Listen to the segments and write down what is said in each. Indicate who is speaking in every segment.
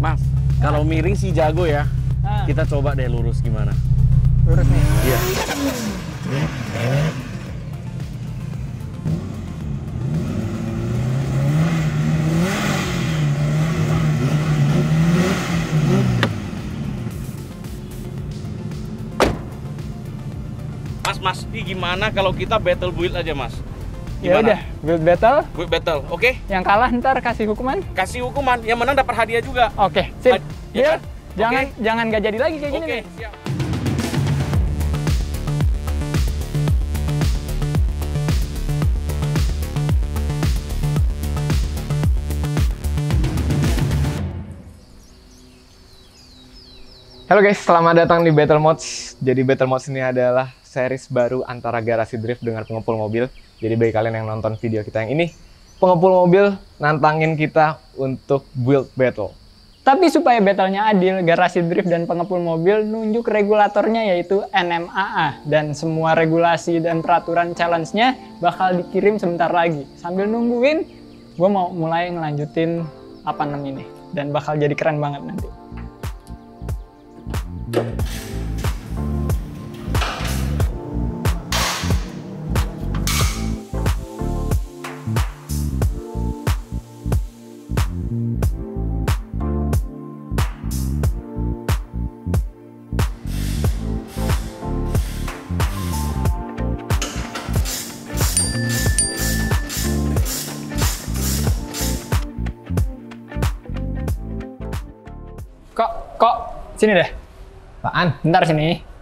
Speaker 1: Mas, kalau miring sih jago ya. Kita coba deh lurus gimana.
Speaker 2: Lurus nih.
Speaker 1: Iya. Mas, ini gimana kalau kita battle build aja, Mas?
Speaker 2: Ya udah, build battle.
Speaker 1: Build battle, oke?
Speaker 2: Yang kalah ntar kasih hukuman.
Speaker 1: Kasih hukuman, yang menang dapat hadiah juga.
Speaker 2: Oke, sip.
Speaker 1: Ya
Speaker 2: Deal.
Speaker 1: kan?
Speaker 2: Jangan nggak jadi lagi kayak gini.
Speaker 1: Oke,
Speaker 2: nih.
Speaker 1: siap.
Speaker 2: Halo guys, selamat datang di Battle Mods. Jadi Battle Mods ini adalah series baru antara Garasi Drift dengan pengepul mobil. Jadi bagi kalian yang nonton video kita yang ini, pengepul mobil nantangin kita untuk build battle. Tapi supaya battlenya adil, Garasi Drift dan pengepul mobil nunjuk regulatornya yaitu NMAA. Dan semua regulasi dan peraturan challenge-nya bakal dikirim sebentar lagi. Sambil nungguin, gue mau mulai ngelanjutin apa namanya ini. Dan bakal jadi keren banget nanti. Kok, sini deh.
Speaker 3: Apaan?
Speaker 2: Bentar sini.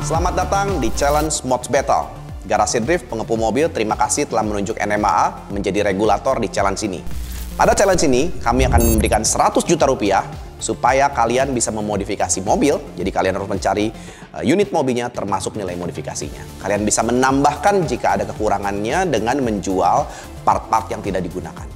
Speaker 4: Selamat datang di Challenge Mods Battle. Garasi Drift pengepul mobil terima kasih telah menunjuk NMAA menjadi regulator di challenge ini. Pada challenge ini, kami akan memberikan 100 juta rupiah supaya kalian bisa memodifikasi mobil. Jadi kalian harus mencari unit mobilnya termasuk nilai modifikasinya. Kalian bisa menambahkan jika ada kekurangannya dengan menjual part-part yang tidak digunakan.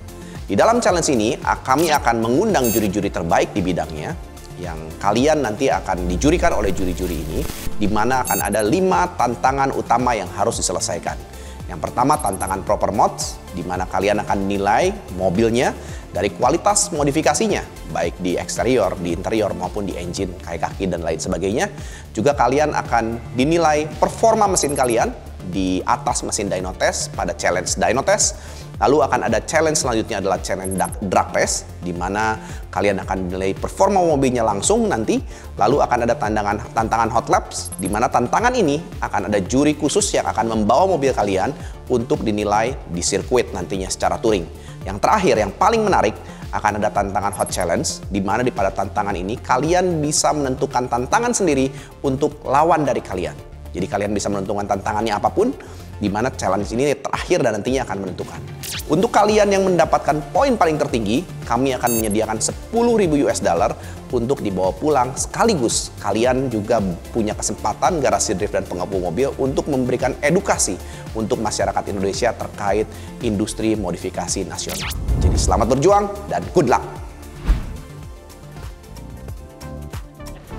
Speaker 4: Di dalam challenge ini, kami akan mengundang juri-juri terbaik di bidangnya yang kalian nanti akan dijurikan oleh juri-juri ini, di mana akan ada 5 tantangan utama yang harus diselesaikan. Yang pertama, tantangan proper mods, di mana kalian akan nilai mobilnya dari kualitas modifikasinya, baik di eksterior, di interior, maupun di engine, kayak kaki, dan lain sebagainya. Juga kalian akan dinilai performa mesin kalian di atas mesin dyno test pada challenge dyno test. Lalu akan ada challenge selanjutnya adalah challenge drag test, di mana kalian akan menilai performa mobilnya langsung nanti. Lalu akan ada tantangan hot laps, di mana tantangan ini akan ada juri khusus yang akan membawa mobil kalian untuk dinilai di sirkuit nantinya secara touring. Yang terakhir, yang paling menarik, akan ada tantangan hot challenge, di mana pada tantangan ini kalian bisa menentukan tantangan sendiri untuk lawan dari kalian. Jadi kalian bisa menentukan tantangannya apapun, di mana challenge ini terakhir dan nantinya akan menentukan. Untuk kalian yang mendapatkan poin paling tertinggi, kami akan menyediakan 10.000 US dollar untuk dibawa pulang. Sekaligus kalian juga punya kesempatan Garasi Drift dan pengepul mobil untuk memberikan edukasi untuk masyarakat Indonesia terkait industri modifikasi nasional. Jadi selamat berjuang dan good luck.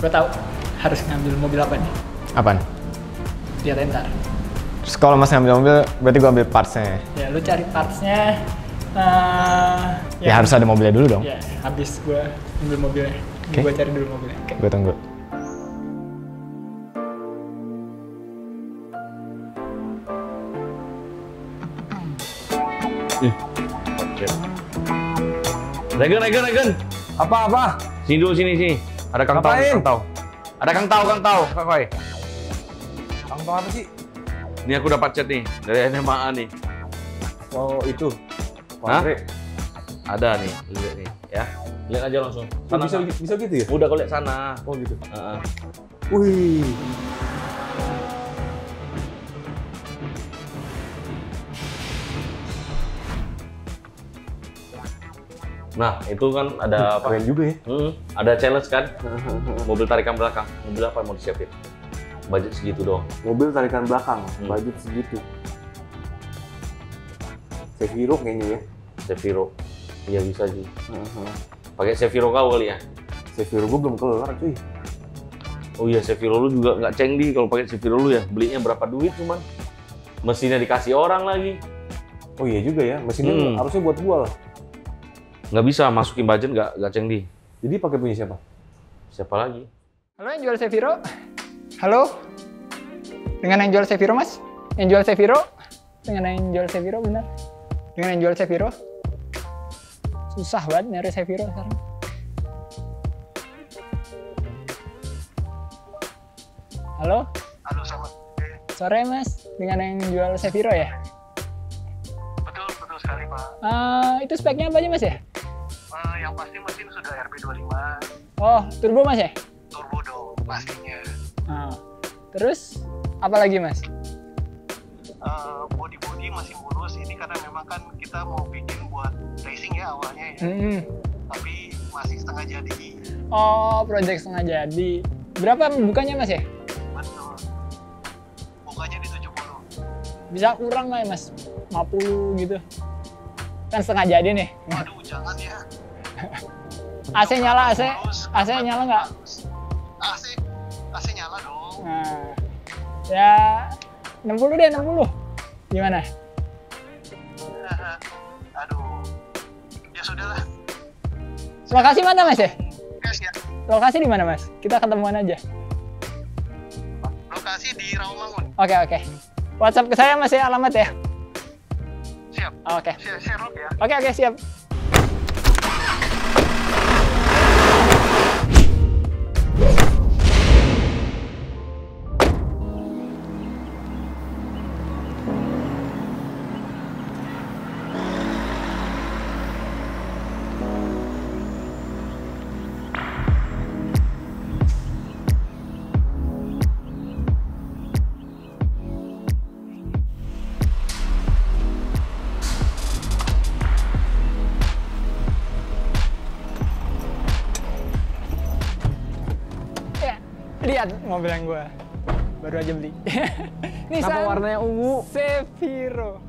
Speaker 2: Gue tahu harus ngambil mobil apa nih.
Speaker 3: Apaan?
Speaker 2: Lihat ntar.
Speaker 3: Terus kalau mas ngambil mobil, berarti gua ambil partsnya.
Speaker 2: Ya, lu cari partsnya.
Speaker 3: Ya harus ada mobilnya dulu dong.
Speaker 2: Ya, habis gue ambil mobilnya.
Speaker 3: Oke.
Speaker 2: Gue cari dulu mobilnya. Oke.
Speaker 3: Gue tunggu.
Speaker 1: Regen.
Speaker 3: Apa?
Speaker 1: Sini dulu, sini. Ada Kang Tau,
Speaker 3: Ngapain?
Speaker 1: Kang Tau. Ada Kang Tau, Kak Koi.
Speaker 3: Kantong apa sih?
Speaker 1: Ini aku dapat chat nih dari NMAA nih.
Speaker 3: Oh itu.
Speaker 1: Hah?
Speaker 3: Baterai.
Speaker 1: Ada nih, lihat nih ya. Lihat aja langsung. Sana,
Speaker 3: Bisa gitu ya?
Speaker 1: udah kau lihat sana.
Speaker 3: Oh gitu.
Speaker 1: Heeh.
Speaker 3: Wih.
Speaker 1: Nah, itu kan ada apa?
Speaker 3: Keren juga ya.
Speaker 1: Ada challenge kan? Mobil tarikan belakang. Mobil apa yang mau disiapin? Budget segitu dong.
Speaker 3: Mobil tarikan belakang, budget segitu. Seviro kayaknya ya.
Speaker 1: Seviro. Iya bisa sih. Pakai Seviro kau kali ya?
Speaker 3: Seviro gue belum kelar cuy.
Speaker 1: Oh iya, Seviro lu juga nggak cengdi kalau pakai Seviro lu ya. Belinya berapa duit cuman? Mesinnya dikasih orang lagi.
Speaker 3: Oh iya juga ya, mesinnya harusnya buat gua lah.
Speaker 1: Nggak bisa masukin budget nggak cengdi.
Speaker 3: Jadi pakai punya siapa?
Speaker 1: Siapa lagi?
Speaker 2: Halo yang jual Seviro? Halo? Dengan yang jual Seviro, Mas? Yang jual Seviro? Dengan yang jual Seviro, benar? Dengan yang jual Seviro? Susah banget nyari Seviro sekarang. Halo?
Speaker 5: Halo, selamat
Speaker 2: Sore, Mas. Dengan yang jual Seviro ya?
Speaker 5: betul sekali, Pak.
Speaker 2: Itu speknya apa aja, Mas ya?
Speaker 5: Yang pasti mesin sudah RB25,
Speaker 2: Oh, turbo, Mas ya?
Speaker 5: turbo dong pastinya.
Speaker 2: Terus, apa lagi, Mas?
Speaker 5: Bodi-bodi masih mulus ini karena memang kan kita mau bikin buat racing ya awalnya ya. Tapi masih setengah jadi.
Speaker 2: Oh, project setengah jadi. Berapa bukannya, Mas ya?
Speaker 5: Betul. Bukannya di 70.
Speaker 2: Bisa kurang nggak ya, Mas? 50 gitu. Kan setengah jadi nih.
Speaker 5: Waduh, jangan ya.
Speaker 2: AC nyala, AC nyala nggak?
Speaker 5: AC nyala dong.
Speaker 2: Nah, ya 60 deh, 60. Gimana?
Speaker 5: Aduh. Ya sudahlah.
Speaker 2: Lokasi mana, Mas ya?
Speaker 5: Gas ya.
Speaker 2: Lokasi di mana, Mas? Kita ketemuan aja.
Speaker 5: Lokasi di Rawamangun.
Speaker 2: Oke. WhatsApp ke saya, Mas ya, alamat ya?
Speaker 5: Siap.
Speaker 2: Oke.
Speaker 5: Share rock ya.
Speaker 2: Oke, siap. Lihat mobil yang gue baru aja beli. Nissan
Speaker 3: warnanya ungu?
Speaker 2: Seviro.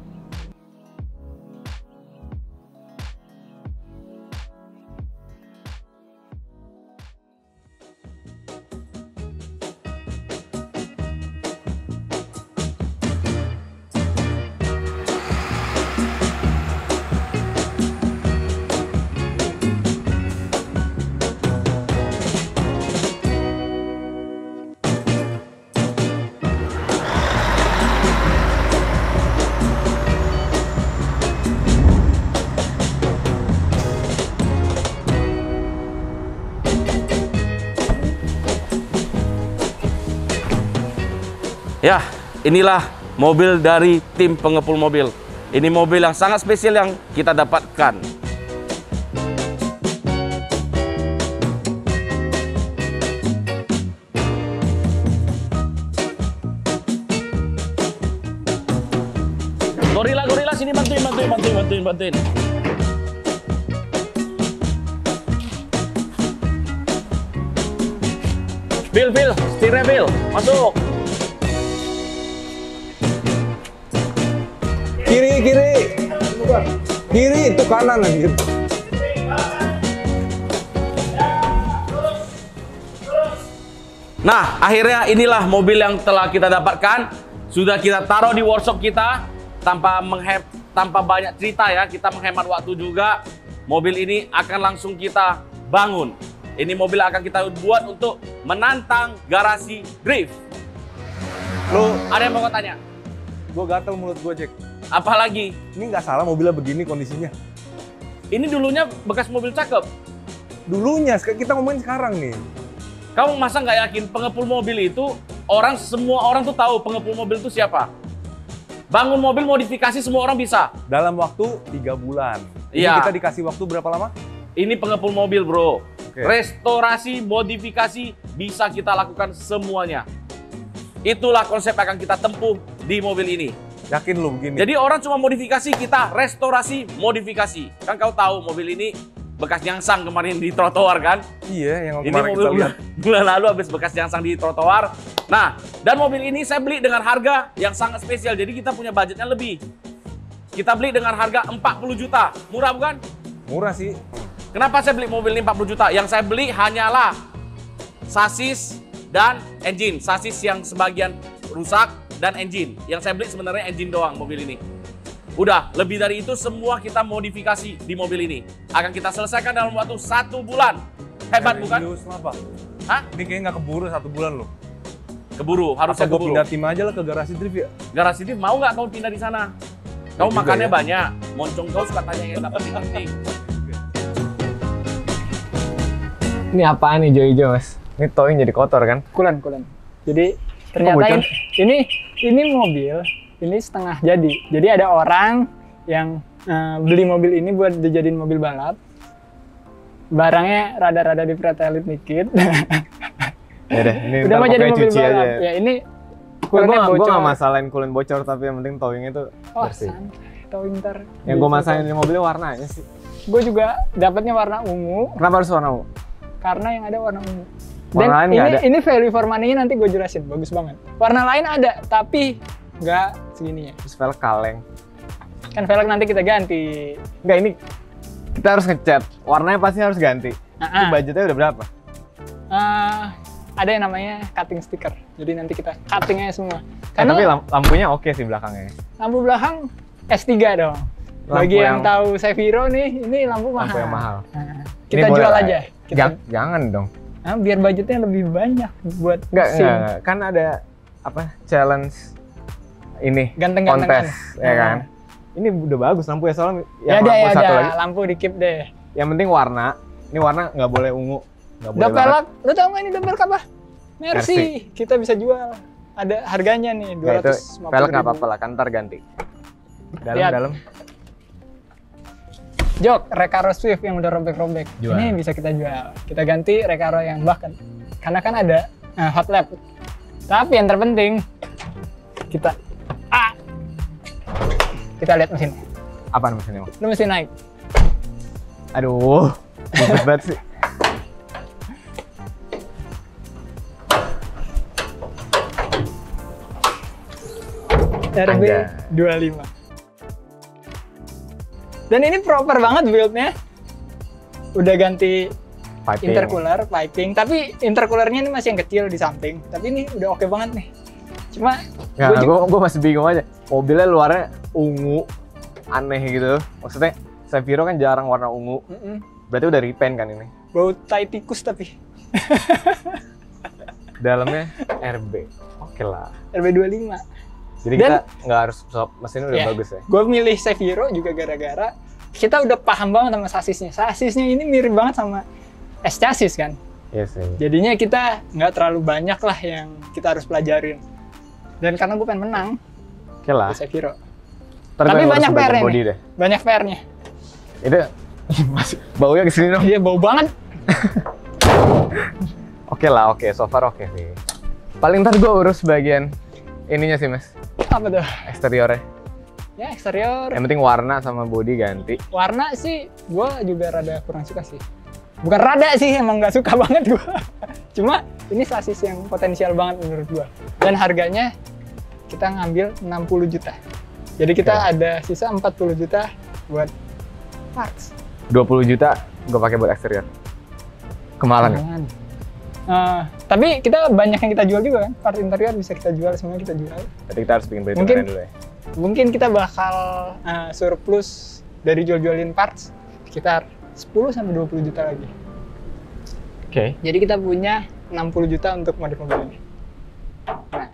Speaker 1: Ya, inilah mobil dari tim pengepul mobil. Ini mobil yang sangat spesial yang kita dapatkan. Gorila sini bantuin. Bill, setirnya Bill, masuk.
Speaker 3: Kiri itu kanan anjir.
Speaker 1: Nah, akhirnya inilah mobil yang telah kita dapatkan. Sudah kita taruh di workshop kita tanpa banyak cerita ya. Kita menghemat waktu juga. Mobil ini akan langsung kita bangun. Ini mobil akan kita buat untuk menantang garasi drift.
Speaker 3: Lo
Speaker 1: Ada yang mau kau tanya?
Speaker 3: gue gatel mulut gue, Jack.
Speaker 1: Apalagi?
Speaker 3: Ini nggak salah mobilnya begini kondisinya.
Speaker 1: Ini dulunya bekas mobil cakep.
Speaker 3: Dulunya, kita ngomongin sekarang nih.
Speaker 1: Kamu masa nggak yakin pengepul mobil itu semua orang tuh tahu pengepul mobil itu siapa. Bangun mobil modifikasi semua orang bisa.
Speaker 3: Dalam waktu 3 bulan. Ini
Speaker 1: Iya.
Speaker 3: kita dikasih waktu berapa lama?
Speaker 1: Ini pengepul mobil, bro.
Speaker 3: Oke.
Speaker 1: Restorasi, modifikasi bisa kita lakukan semuanya. Itulah konsep yang akan kita tempuh di mobil ini.
Speaker 3: Yakin lu begini?
Speaker 1: Jadi orang cuma modifikasi, kita restorasi, modifikasi. Kan kau tahu mobil ini bekas nyangsang kemarin di trotoar kan?
Speaker 3: Iya, yang
Speaker 1: Ini
Speaker 3: kemarin
Speaker 1: mobil
Speaker 3: kita lihat.
Speaker 1: bulan lalu habis bekas nyangsang di trotoar. Nah, dan mobil ini saya beli dengan harga yang sangat spesial. Jadi kita punya budgetnya lebih. Kita beli dengan harga 40 juta. Murah bukan?
Speaker 3: Murah sih.
Speaker 1: Kenapa saya beli mobil ini 40 juta? Yang saya beli hanyalah sasis dan engine. Sasis yang sebagian rusak dan engine. Yang saya beli sebenarnya engine doang mobil ini. Udah, lebih dari itu semua kita modifikasi di mobil ini. Akan kita selesaikan dalam waktu 1 bulan. Hebat bukan?
Speaker 3: Serius, kenapa?
Speaker 1: Hah?
Speaker 3: Ini kayaknya nggak keburu 1 bulan loh.
Speaker 1: Keburu, harus
Speaker 3: Apa
Speaker 1: saya
Speaker 3: gue
Speaker 1: keburu.
Speaker 3: pindah tim aja lah ke garasi drift ya?
Speaker 1: Garasi Div, mau nggak kau pindah di sana? Kau
Speaker 3: juga
Speaker 1: makannya
Speaker 3: ya.
Speaker 1: banyak, moncong kau suka tanya yang dapat penting.
Speaker 2: Ini apaan nih hijau-hijau, Mas? Ini towing jadi kotor kan?
Speaker 6: Kulen. Jadi ternyata
Speaker 2: bocor?
Speaker 6: ini mobil ini setengah jadi. Jadi ada orang yang beli mobil ini buat dijadiin mobil balap. Barangnya rada-rada dipretelin dikit.
Speaker 2: Ya deh, ini
Speaker 6: Udah
Speaker 2: ntar
Speaker 6: mau jadi
Speaker 2: pokoknya
Speaker 6: mobil
Speaker 2: cuci
Speaker 6: balap.
Speaker 2: aja.
Speaker 6: Ya ini
Speaker 2: Gue
Speaker 6: kulennya bocor.
Speaker 2: nggak masalahin kulen bocor, tapi yang penting towingnya tuh
Speaker 6: Oh,
Speaker 2: bersih.
Speaker 6: santai. Towing ntar.
Speaker 2: Yang gue masalahin di mobilnya warnanya sih.
Speaker 6: Gue juga dapatnya warna ungu
Speaker 2: Kenapa harus warna ungu?
Speaker 6: karena yang ada warna ungu.
Speaker 2: Warna lain nggak ada?
Speaker 6: ini value for money-nya nanti gue jelasin, bagus banget. Warna lain ada, tapi nggak segininya.
Speaker 2: Terus velg kaleng.
Speaker 6: Kan velg nanti kita ganti.
Speaker 2: Enggak, ini kita harus ngecat. Warnanya pasti harus ganti. Itu
Speaker 6: Ah, ah.
Speaker 2: budgetnya udah berapa?
Speaker 6: Ada yang namanya cutting sticker. Jadi nanti kita cutting aja semua.
Speaker 2: Tapi
Speaker 6: Karena
Speaker 2: lampunya oke sih belakangnya.
Speaker 6: lampu belakang S3 dong.
Speaker 2: Lampu
Speaker 6: Bagi yang
Speaker 2: yang-
Speaker 6: tahu Seviro nih, ini lampu mahal.
Speaker 2: Lampu yang mahal.
Speaker 6: Nah,
Speaker 2: Ini
Speaker 6: kita
Speaker 2: boleh
Speaker 6: jual
Speaker 2: lah
Speaker 6: aja.
Speaker 2: ya? Jangan dong.
Speaker 6: Biar budgetnya lebih banyak buat SIM.
Speaker 2: Enggak. Kan ada apa challenge ini
Speaker 6: Ganteng-gantengan.
Speaker 2: kontes ya kan. Ini udah bagus lampu ya, soalnya
Speaker 6: Ya
Speaker 2: yang
Speaker 6: ada,
Speaker 2: lampu
Speaker 6: ya
Speaker 2: satu
Speaker 6: ada.
Speaker 2: lagi.
Speaker 6: Lampu di keep deh.
Speaker 2: Yang penting warna. Ini warna nggak boleh ungu. Nggak boleh banget.
Speaker 6: Dompelok, lu tau nggak ini dompelok apa? Mercy.
Speaker 2: Mercy.
Speaker 6: Kita bisa jual. Ada harganya nih,
Speaker 2: Nggak, itu
Speaker 6: 250
Speaker 2: velg nggak apa-apa lah, kan ntar ganti.
Speaker 6: Lihat.
Speaker 2: Dalam.
Speaker 6: Jok, Recaro Swift yang udah robek-robek.
Speaker 2: Jual.
Speaker 6: Ini bisa kita jual. Kita ganti Recaro yang bahkan. Karena kan ada hot lap. Tapi yang terpenting, kita kita lihat mesinnya.
Speaker 2: Apaan mesinnya?
Speaker 6: Lu mesti naik.
Speaker 2: Aduh, ribet banget sih.
Speaker 6: RB
Speaker 2: Anjay.
Speaker 6: 25. Dan ini proper banget build-nya. Udah ganti
Speaker 2: Piping.
Speaker 6: intercooler, piping, tapi intercoolernya ini masih yang kecil di samping. Tapi ini udah oke banget nih. Cuma
Speaker 2: Nggak,
Speaker 6: gua
Speaker 2: gue masih bingung aja. Mobilnya luarnya ungu, aneh gitu. Maksudnya Seviro kan jarang warna ungu.
Speaker 6: Mm-mm.
Speaker 2: Berarti udah repaint kan ini.
Speaker 6: Bau tai tikus tapi.
Speaker 2: Dalamnya RB. Oke lah.
Speaker 6: RB25.
Speaker 2: Jadi
Speaker 6: Dan-
Speaker 2: kita nggak harus swap, mesinnya udah
Speaker 6: Iya.
Speaker 2: bagus ya.
Speaker 6: Gue milih Seviro juga gara-gara kita udah paham banget sama sasisnya. Sasisnya ini mirip banget sama S chassis kan.
Speaker 2: Iya sih.
Speaker 6: Jadinya kita nggak terlalu banyak lah yang kita harus pelajarin. Dan karena gue pengen menang
Speaker 2: Oke lah.
Speaker 6: di Seviro.
Speaker 2: Ntar
Speaker 6: Tapi
Speaker 2: gua ngurus
Speaker 6: banyak
Speaker 2: bagian
Speaker 6: PR-nya
Speaker 2: body
Speaker 6: nih.
Speaker 2: deh.
Speaker 6: Banyak PR-nya.
Speaker 2: Itu masih baunya kesini dong.
Speaker 6: Iya bau banget.
Speaker 2: Oke lah, oke. So far oke sih. Paling ntar gue urus bagian ininya sih mas,
Speaker 6: Apa tuh?
Speaker 2: eksteriornya.
Speaker 6: Ya eksterior.
Speaker 2: Yang penting warna sama body ganti.
Speaker 6: Warna sih gue juga rada kurang suka sih. Bukan rada sih, emang nggak suka banget gue. Cuma ini sasis yang potensial banget menurut gue. Dan harganya kita ngambil 60 juta. Jadi kita
Speaker 2: Oke.
Speaker 6: ada sisa 40 juta buat parts.
Speaker 2: 20 juta gue pakai buat eksterior. Kemahalan nggak?
Speaker 6: Jangan. Tapi kita banyak yang kita jual juga kan. Part interior bisa kita jual, semua kita jual.
Speaker 2: Jadi kita harus bikin perhitungan
Speaker 6: Mungkin-
Speaker 2: dulu ya.
Speaker 6: Mungkin kita bakal surplus dari jual-jualin parts sekitar 10 sampai 20 juta lagi.
Speaker 2: Oke.
Speaker 6: Jadi kita punya 60 juta untuk modif mobil ini. Nah,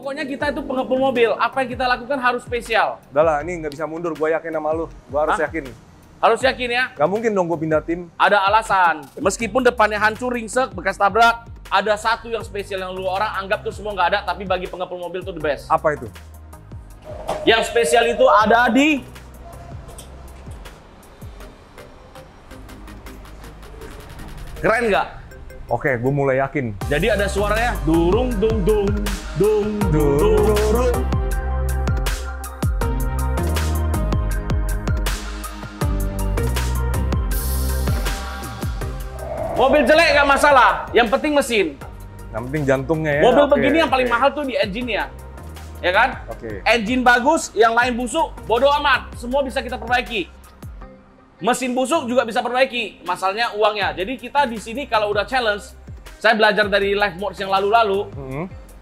Speaker 1: pokoknya kita itu pengepul mobil. Apa yang kita lakukan harus spesial.
Speaker 3: Udah lah, ini nggak bisa mundur. Gue yakin sama lu. Gue harus
Speaker 1: Hah?
Speaker 3: yakin.
Speaker 1: Harus yakin ya.
Speaker 3: Gak mungkin dong gue pindah tim.
Speaker 1: Ada alasan. Meskipun depannya hancur, ringsek, bekas tabrak, ada satu yang spesial yang lu orang anggap tuh semua nggak ada, tapi bagi pengepul mobil tuh the best.
Speaker 3: Apa itu?
Speaker 1: Yang spesial itu ada di keren nggak?
Speaker 3: Oke, gue mulai yakin.
Speaker 1: Jadi ada suaranya durung dung dung dung dung dung. Mobil jelek nggak masalah, yang penting mesin.
Speaker 3: Yang penting jantungnya ya.
Speaker 1: Mobil
Speaker 3: Oke,
Speaker 1: begini yang paling
Speaker 3: oke.
Speaker 1: mahal tuh di engine-nya. Ya kan?
Speaker 3: Oke.
Speaker 1: Engine bagus, yang lain busuk, bodoh amat. Semua bisa kita perbaiki. Mesin busuk juga bisa perbaiki. Masalahnya uangnya. Jadi kita di sini kalau udah challenge, saya belajar dari live mods yang lalu-lalu,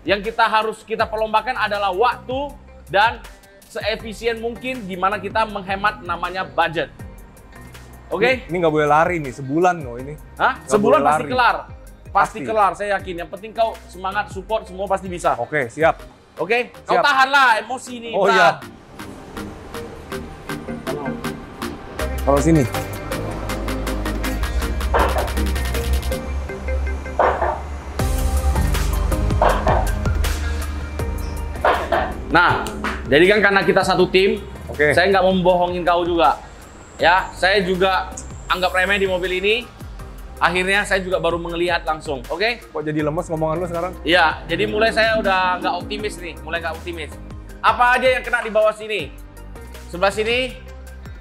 Speaker 1: yang kita harus kita perlombakan adalah waktu dan seefisien mungkin gimana kita menghemat namanya budget. Oke?
Speaker 3: Ini nggak boleh lari nih, sebulan loh ini.
Speaker 1: Hah?
Speaker 3: Nggak
Speaker 1: Sebulan
Speaker 3: boleh
Speaker 1: pasti
Speaker 3: lari.
Speaker 1: kelar. Pasti
Speaker 3: Pasti.
Speaker 1: kelar, saya yakin. Yang penting kau semangat, support, semua pasti bisa.
Speaker 3: Oke, siap.
Speaker 1: Oke? Kau
Speaker 3: Siap.
Speaker 1: tahanlah emosi ini.
Speaker 3: Oh
Speaker 1: Bang.
Speaker 3: iya. Kalau sini.
Speaker 1: Nah, jadi kan karena kita satu tim,
Speaker 3: Oke.
Speaker 1: saya nggak membohongin kau juga. Ya, saya juga anggap remeh di mobil ini. Akhirnya saya juga baru melihat langsung, oke?
Speaker 3: Kok jadi lemes ngomongan lu sekarang?
Speaker 1: Iya, jadi mulai saya udah nggak optimis nih, mulai nggak optimis. Apa aja yang kena di bawah sini? Sebelah sini,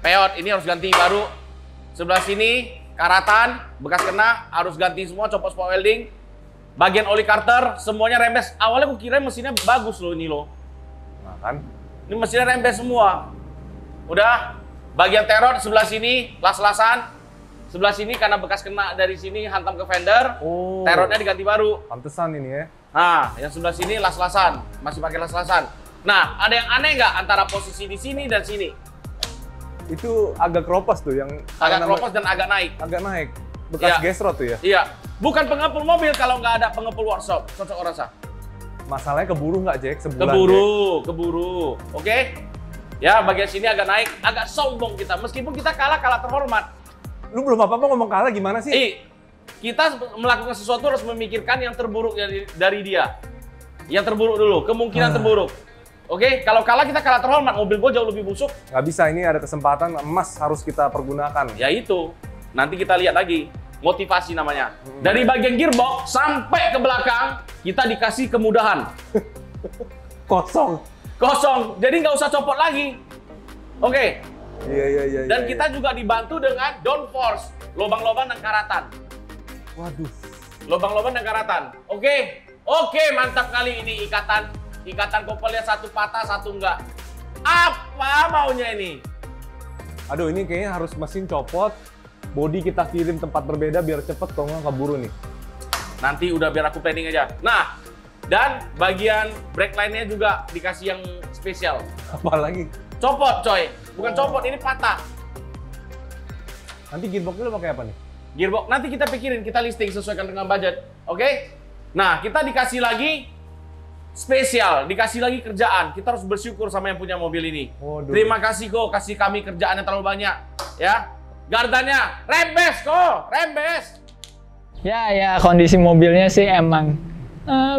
Speaker 1: peot, ini harus ganti baru. Sebelah sini, karatan, bekas kena, harus ganti semua, copot spot welding. Bagian oli carter, semuanya rembes. Awalnya aku kira mesinnya bagus loh ini loh.
Speaker 3: Nah kan.
Speaker 1: Ini mesinnya rembes semua. Udah, bagian teror sebelah sini, las-lasan. Sebelah sini karena bekas kena dari sini hantam ke fender,
Speaker 3: Oh.
Speaker 1: terornya diganti baru.
Speaker 3: Pantesan ini ya.
Speaker 1: Nah, yang sebelah sini las-lasan, masih pakai las-lasan. Nah, ada yang aneh nggak antara posisi di sini dan sini?
Speaker 3: Itu agak keropos tuh yang
Speaker 1: Agak
Speaker 3: nama-
Speaker 1: keropos dan agak naik.
Speaker 3: agak naik. Bekas
Speaker 1: Iya.
Speaker 3: gesrot tuh ya.
Speaker 1: Iya, bukan pengepul mobil kalau nggak ada pengepul workshop. Cocok rasa.
Speaker 3: Masalahnya keburu nggak, Jack? Sebulan.
Speaker 1: Keburu. Oke? Ya, bagian sini agak naik, agak sombong kita. Meskipun kita kalah terhormat.
Speaker 3: Jack. Lu belum apa-apa ngomong kalah gimana sih?
Speaker 1: Kita melakukan sesuatu harus memikirkan yang terburuk dari dia. Yang terburuk dulu, kemungkinan terburuk. Oke, kalau kalah kita kalah terhormat, mobil gue jauh lebih busuk.
Speaker 3: Nggak bisa, ini ada kesempatan emas harus kita pergunakan.
Speaker 1: Ya itu, nanti kita lihat lagi. Motivasi namanya. Dari bagian gearbox sampai ke belakang, kita dikasih kemudahan.
Speaker 3: Kosong.
Speaker 1: Kosong, jadi nggak usah copot lagi. Oke,
Speaker 3: Iya.
Speaker 1: dan kita juga dibantu dengan downforce, lubang-lubang dan karatan.
Speaker 3: Waduh.
Speaker 1: Lubang-lubang dan karatan. Oke, mantap kali ini ikatan kopelnya satu patah, satu enggak. Apa maunya ini?
Speaker 3: Aduh, ini kayaknya harus mesin copot, body kita kirim tempat berbeda biar cepet, kalau nggak keburu nih.
Speaker 1: Nanti udah biar aku planning aja. Nah, dan bagian brake line-nya juga dikasih yang spesial.
Speaker 3: Apalagi.
Speaker 1: Copot, coy. Bukan copot, ini patah.
Speaker 3: Nanti gearbox-nya lo pakai apa nih?
Speaker 1: Gearbox, nanti kita pikirin, kita listing sesuaikan dengan budget. Oke? Nah, kita dikasih lagi spesial, dikasih lagi kerjaan. Kita harus bersyukur sama yang punya mobil ini.
Speaker 3: Waduh.
Speaker 1: Terima kasih kok, kasih kami kerjaan yang terlalu banyak. Ya, gardanya, rembes kok, rembes.
Speaker 6: Ya, kondisi mobilnya sih emang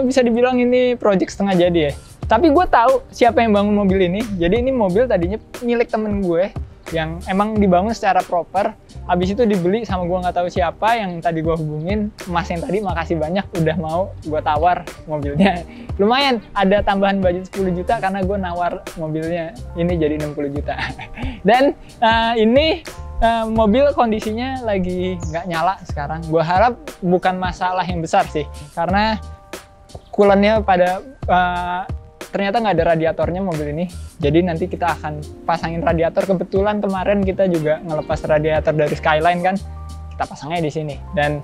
Speaker 6: bisa dibilang ini project setengah jadi ya. Tapi gue tahu siapa yang bangun mobil ini. Jadi ini mobil tadinya milik temen gue yang emang dibangun secara proper. Habis itu dibeli sama gue nggak tahu siapa yang tadi gue hubungin. Mas yang tadi makasih banyak udah mau gue tawar mobilnya. Lumayan ada tambahan budget 10 juta karena gue nawar mobilnya. Ini jadi 60 juta. Dan ini mobil kondisinya lagi nggak nyala sekarang. Gue harap bukan masalah yang besar sih. Karena coolant-nya pada ternyata nggak ada radiatornya mobil ini. Jadi nanti kita akan pasangin radiator. Kebetulan kemarin kita juga ngelepas radiator dari Skyline kan. Kita pasangnya di sini. Dan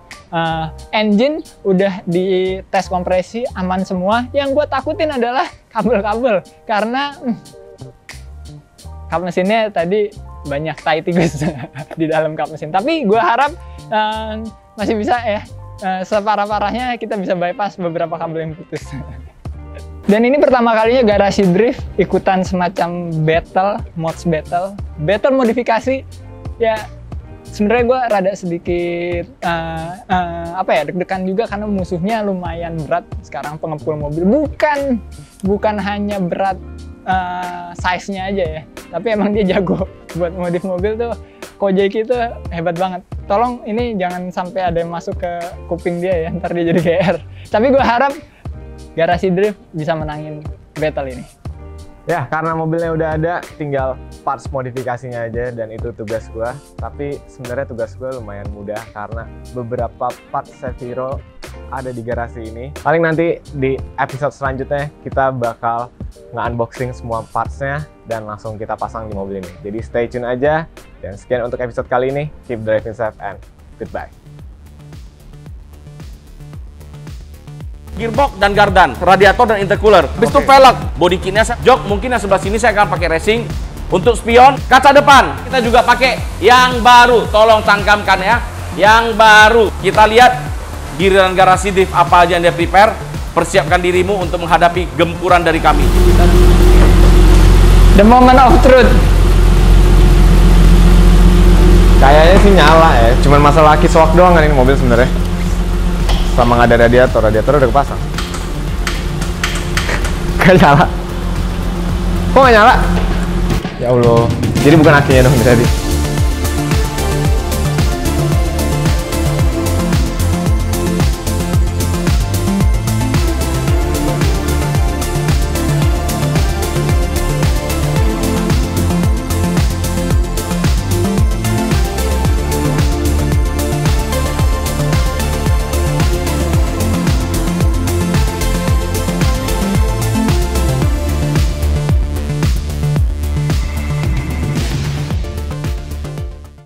Speaker 6: engine udah di tes kompresi aman semua. Yang gue takutin adalah kabel-kabel. Karena kap mesinnya tadi banyak tai tikus di dalam kap mesin. Tapi gue harap masih bisa ya. Separah-parahnya kita bisa bypass beberapa kabel yang putus. Dan ini pertama kalinya Garasi Drift ikutan semacam mods battle modifikasi. Ya sebenarnya gue rada sedikit deg-degan juga karena musuhnya lumayan berat sekarang pengepul mobil. Bukan hanya berat size-nya aja ya, tapi emang dia jago buat modif mobil tuh. Kojeki itu hebat banget. Tolong ini jangan sampai ada yang masuk ke kuping dia ya, ntar dia jadi GR. Tapi gue harap Garasi Drift bisa menangin battle ini.
Speaker 2: Ya, karena mobilnya udah ada, tinggal parts modifikasinya aja dan itu tugas gua. Tapi sebenarnya tugas gua lumayan mudah karena beberapa parts Seviro ada di garasi ini. Paling nanti di episode selanjutnya kita bakal nge-unboxing semua partsnya dan langsung kita pasang di mobil ini. Jadi stay tune aja. Dan sekian untuk episode kali ini. Keep driving safe and goodbye.
Speaker 1: Gearbox dan gardan, radiator dan intercooler. Habis itu velg, body kitnya, jok mungkin yang sebelah sini saya akan pakai racing. Untuk spion, kaca depan kita juga pakai yang baru. Tolong tangkamkan ya, yang baru. Kita lihat giliran Garasi Drift apa aja yang dia prepare. Persiapkan dirimu untuk menghadapi gempuran dari kami.
Speaker 6: The moment of truth.
Speaker 2: Kayaknya sih nyala ya, cuman masalah kiswak doang kan ini mobil sebenarnya. Sama nggak ada radiator udah kepasang. Gak nyala. Kok nggak nyala? Ya Allah, jadi bukan akinya dong tadi.